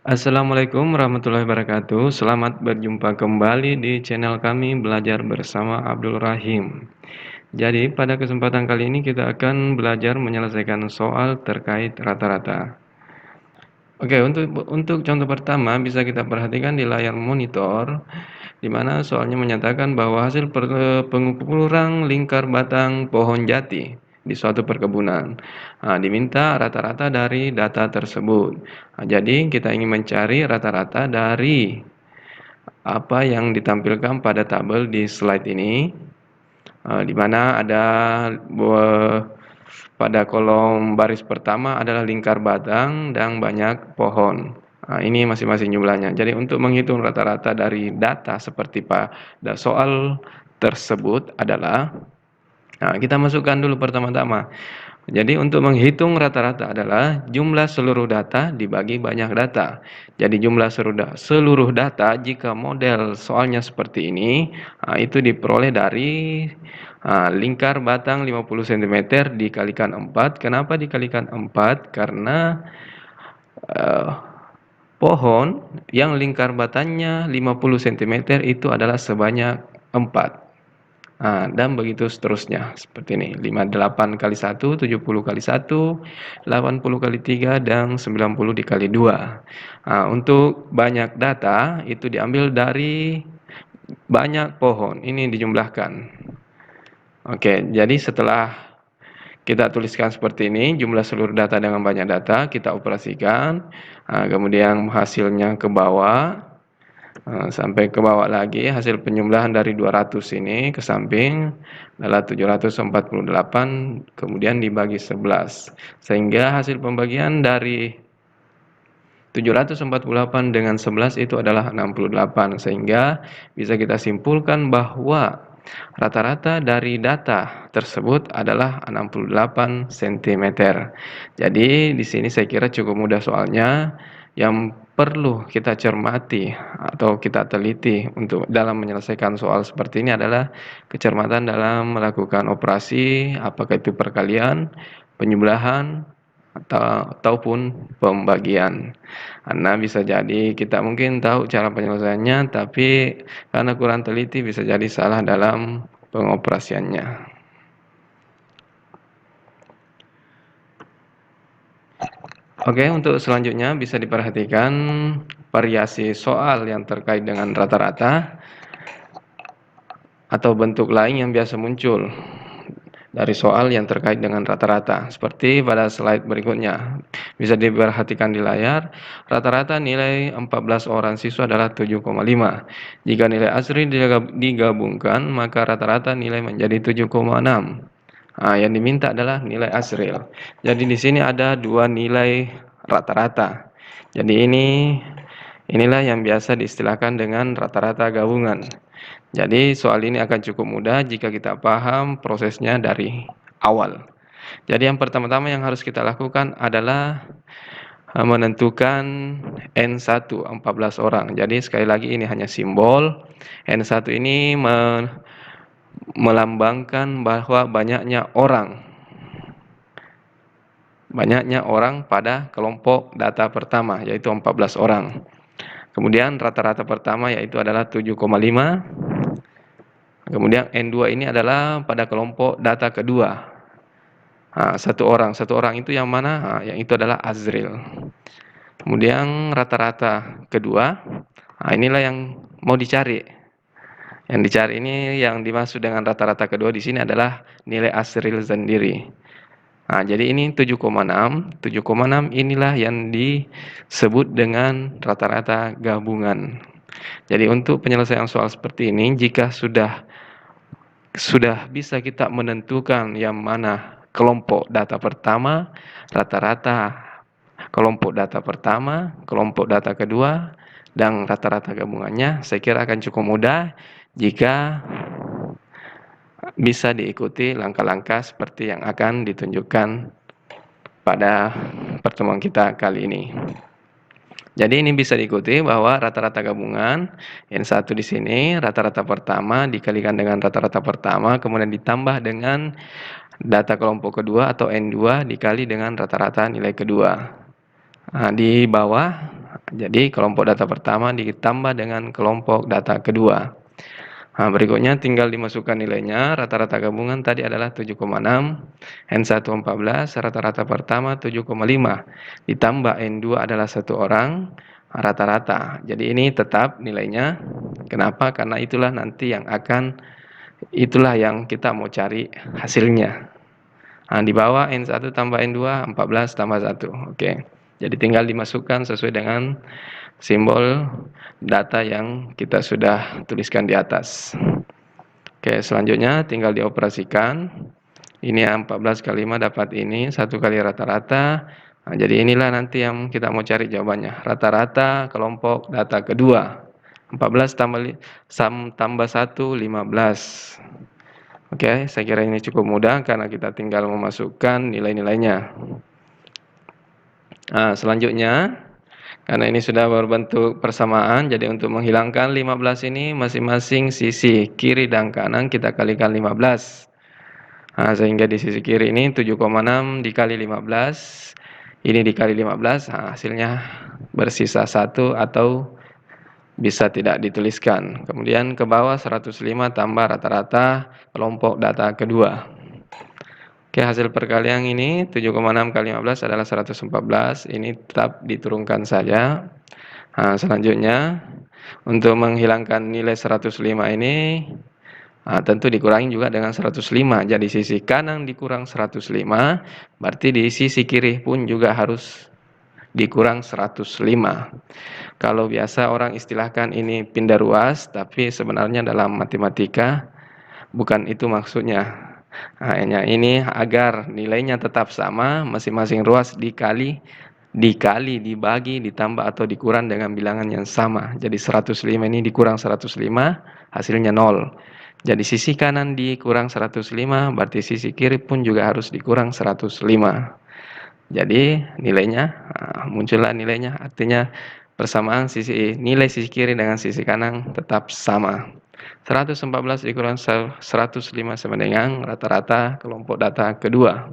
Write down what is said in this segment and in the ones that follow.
Assalamualaikum warahmatullahi wabarakatuh. Selamat berjumpa kembali di channel kami Belajar Bersama Abdul Rahim. Jadi, pada kesempatan kali ini kita akan belajar menyelesaikan soal terkait rata-rata. Oke, untuk contoh pertama bisa kita perhatikan di layar monitor, di mana soalnya menyatakan bahwa hasil pengukuran lingkar batang pohon jati di suatu perkebunan. Diminta rata-rata dari data tersebut. Jadi kita ingin mencari rata-rata dari apa yang ditampilkan pada tabel di slide ini, di mana ada pada kolom baris pertama adalah lingkar batang dan banyak pohon. Ini masing-masing jumlahnya. Jadi untuk menghitung rata-rata dari data seperti pada soal tersebut adalah, kita masukkan dulu pertama-tama. Jadi untuk menghitung rata-rata adalah jumlah seluruh data dibagi banyak data. Jadi jumlah seluruh data jika model soalnya seperti ini, itu diperoleh dari lingkar batang 50 cm dikalikan 4. Kenapa dikalikan 4? Karena pohon yang lingkar batangnya 50 cm itu adalah sebanyak 4. Dan begitu seterusnya, seperti ini, 58 kali 1, 70 kali 1, 80 kali 3, dan 90 dikali 2. Untuk banyak data, itu diambil dari banyak pohon, ini dijumlahkan. Oke, jadi setelah kita tuliskan seperti ini, jumlah seluruh data dengan banyak data, kita operasikan, kemudian hasilnya ke bawah, sampai ke bawah lagi, hasil penjumlahan dari 200 ini ke samping adalah 748, kemudian dibagi 11. Sehingga hasil pembagian dari 748 dengan 11 itu adalah 68. Sehingga bisa kita simpulkan bahwa rata-rata dari data tersebut adalah 68 cm. Jadi di sini saya kira cukup mudah soalnya. Yang perlu kita cermati atau kita teliti untuk dalam menyelesaikan soal seperti ini adalah kecermatan dalam melakukan operasi, apakah itu perkalian, penjumlahan, ataupun pembagian. Karena bisa jadi kita mungkin tahu cara penyelesaiannya, tapi karena kurang teliti bisa jadi salah dalam pengoperasiannya. Oke, untuk selanjutnya bisa diperhatikan variasi soal yang terkait dengan rata-rata atau bentuk lain yang biasa muncul dari soal yang terkait dengan rata-rata. Seperti pada slide berikutnya. Bisa diperhatikan di layar, rata-rata nilai 14 orang siswa adalah 7,5. Jika nilai asli digabungkan, maka rata-rata nilai menjadi 7,6. Yang diminta adalah nilai asril. Jadi di sini ada dua nilai rata-rata. Jadi inilah yang biasa diistilahkan dengan rata-rata gabungan. Jadi soal ini akan cukup mudah jika kita paham prosesnya dari awal. Jadi yang pertama-tama yang harus kita lakukan adalah menentukan N1 14 orang. Jadi sekali lagi ini hanya simbol. N1 ini melambangkan bahwa banyaknya orang pada kelompok data pertama, yaitu 14 orang. Kemudian rata-rata pertama yaitu adalah 7,5. Kemudian N2 ini adalah pada kelompok data kedua. Satu orang itu yang mana? Yang itu adalah Azril. Kemudian rata-rata kedua, inilah yang mau dicari. Yang dicari ini yang dimaksud dengan rata-rata kedua di sini adalah nilai Azril sendiri. Jadi ini 7,6. 7,6 inilah yang disebut dengan rata-rata gabungan. Jadi untuk penyelesaian soal seperti ini, jika sudah bisa kita menentukan yang mana kelompok data pertama, rata-rata kelompok data pertama, kelompok data kedua, dan rata-rata gabungannya, saya kira akan cukup mudah jika bisa diikuti langkah-langkah seperti yang akan ditunjukkan pada pertemuan kita kali ini. Jadi ini bisa diikuti bahwa rata-rata gabungan N1 di sini rata-rata pertama dikalikan dengan rata-rata pertama, kemudian ditambah dengan data kelompok kedua atau N2 dikali dengan rata-rata nilai kedua. Di bawah Jadi kelompok data pertama ditambah dengan kelompok data kedua. Nah, berikutnya tinggal dimasukkan nilainya. Rata-rata gabungan tadi adalah 7,6, N1 14, rata-rata pertama 7,5, ditambah N2 adalah 1 orang, rata-rata. Jadi ini tetap nilainya. Kenapa? Karena itulah nanti yang itulah yang kita mau cari hasilnya. Nah, di bawah N1 tambah N2, 14 tambah 1. Oke. Jadi tinggal dimasukkan sesuai dengan simbol data yang kita sudah tuliskan di atas. Oke, selanjutnya tinggal dioperasikan. Ini 14 kali 5 dapat ini, 1 kali rata-rata. Nah, jadi inilah nanti yang kita mau cari jawabannya. Rata-rata kelompok data kedua. 14 tambah 1, 15. Oke, saya kira ini cukup mudah karena kita tinggal memasukkan nilai-nilainya. Nah, selanjutnya, karena ini sudah berbentuk persamaan, jadi untuk menghilangkan 15 ini masing-masing sisi kiri dan kanan kita kalikan 15. Nah, sehingga di sisi kiri ini 7,6 dikali 15, ini dikali 15, nah, hasilnya bersisa 1 atau bisa tidak dituliskan. Kemudian ke bawah 105 tambah rata-rata kelompok data kedua. Oke, hasil perkalian ini 7,6 kali 15 adalah 114. Ini tetap diturunkan saja. Nah, selanjutnya untuk menghilangkan nilai 105 ini tentu dikurangi juga dengan 105. Jadi sisi kanan dikurang 105, berarti di sisi kiri pun juga harus dikurang 105. Kalau biasa orang istilahkan ini pindah ruas, tapi sebenarnya dalam matematika bukan itu maksudnya. Hanya ini agar nilainya tetap sama, masing-masing ruas dikali, dibagi, ditambah atau dikurang dengan bilangan yang sama. Jadi 105 ini dikurang 105, hasilnya 0. Jadi sisi kanan dikurang 105, berarti sisi kiri pun juga harus dikurang 105. Jadi nilainya, muncullah nilainya, artinya persamaan nilai sisi kiri dengan sisi kanan tetap sama. 114 dikurang 105 sama dengan rata-rata kelompok data kedua.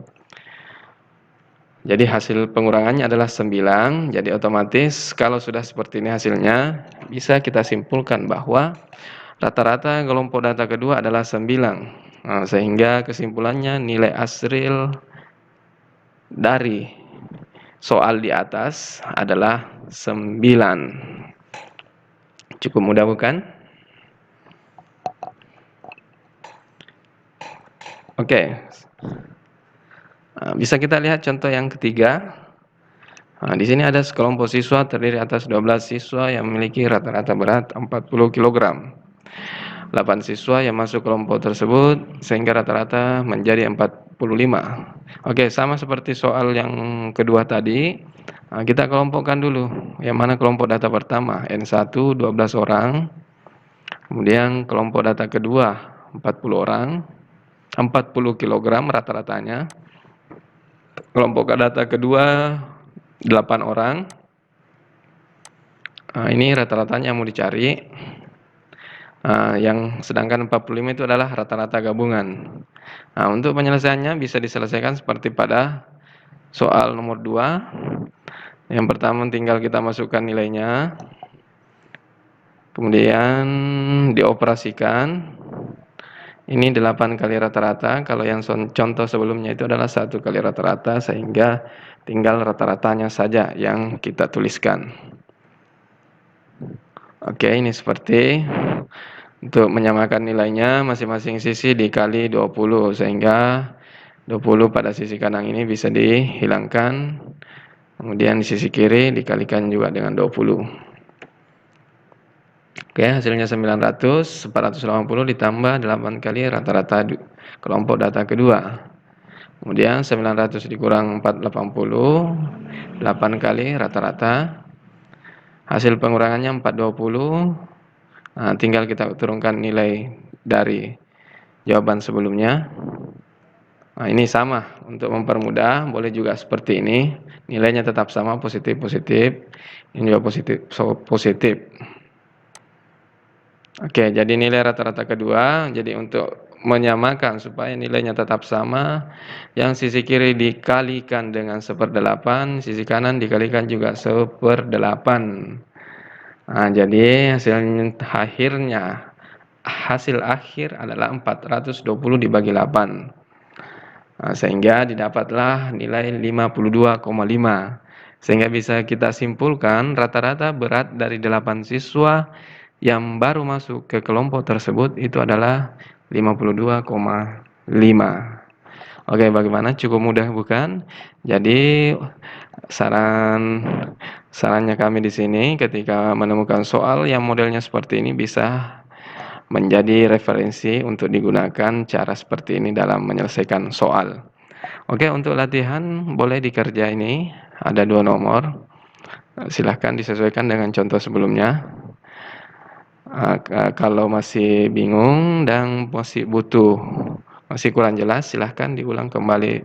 Jadi hasil pengurangannya adalah 9, jadi otomatis kalau sudah seperti ini hasilnya, bisa kita simpulkan bahwa rata-rata kelompok data kedua adalah 9. Nah, sehingga kesimpulannya nilai hasil dari soal di atas adalah 9. Cukup mudah bukan? Oke. Bisa kita lihat contoh yang ketiga. Di sini ada sekelompok siswa terdiri atas 12 siswa yang memiliki rata-rata berat 40 kg. 8 siswa yang masuk kelompok tersebut sehingga rata-rata menjadi 45. Oke, sama seperti soal yang kedua tadi. Kita kelompokkan dulu. Yang mana kelompok data pertama? N1 12 orang. Kemudian kelompok data kedua 40 orang. 40 kg rata-ratanya. Kelompok data kedua 8 orang. Ini rata-ratanya mau dicari. Yang sedangkan 45 itu adalah rata-rata gabungan. Untuk penyelesaiannya bisa diselesaikan seperti pada soal nomor 2. Yang pertama tinggal kita masukkan nilainya. Kemudian dioperasikan. Ini 8 kali rata-rata. Kalau yang contoh sebelumnya itu adalah 1 kali rata-rata, sehingga tinggal rata-ratanya saja yang kita tuliskan. Oke, ini seperti untuk menyamakan nilainya masing-masing sisi dikali 20, sehingga 20 pada sisi kanan ini bisa dihilangkan. Kemudian di sisi kiri dikalikan juga dengan 20. Oke, hasilnya 900, 480 ditambah 8 kali rata-rata kelompok data kedua. Kemudian 900 dikurang 480, 8 kali rata-rata. Hasil pengurangannya 420. Tinggal kita turunkan nilai dari jawaban sebelumnya. Ini sama, untuk mempermudah boleh juga seperti ini. Nilainya tetap sama, positif-positif. Ini juga positif. Oke, jadi nilai rata-rata kedua. Jadi untuk menyamakan supaya nilainya tetap sama, yang sisi kiri dikalikan dengan 1/8, sisi kanan dikalikan juga 1/8. Nah, jadi hasil akhir adalah 420 dibagi 8. Nah, sehingga didapatlah nilai 52,5. Sehingga bisa kita simpulkan rata-rata berat dari 8 siswa yang baru masuk ke kelompok tersebut itu adalah 52,5. Oke, bagaimana? Cukup mudah bukan? Jadi sarannya kami di sini ketika menemukan soal yang modelnya seperti ini bisa menjadi referensi untuk digunakan cara seperti ini dalam menyelesaikan soal. Oke, untuk latihan boleh dikerja ini, ada 2 nomor, silahkan disesuaikan dengan contoh sebelumnya. Kalau masih bingung dan masih kurang jelas, silahkan diulang kembali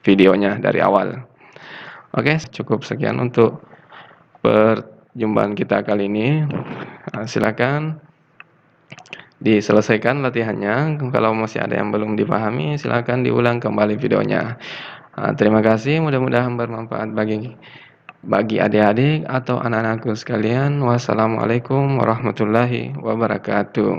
videonya dari awal. Oke, cukup sekian untuk perjumpaan kita kali ini. Silakan diselesaikan latihannya. Kalau masih ada yang belum dipahami, silakan diulang kembali videonya. Terima kasih, mudah-mudahan bermanfaat bagi adik-adik atau anak-anakku sekalian. Wassalamualaikum warahmatullahi wabarakatuh.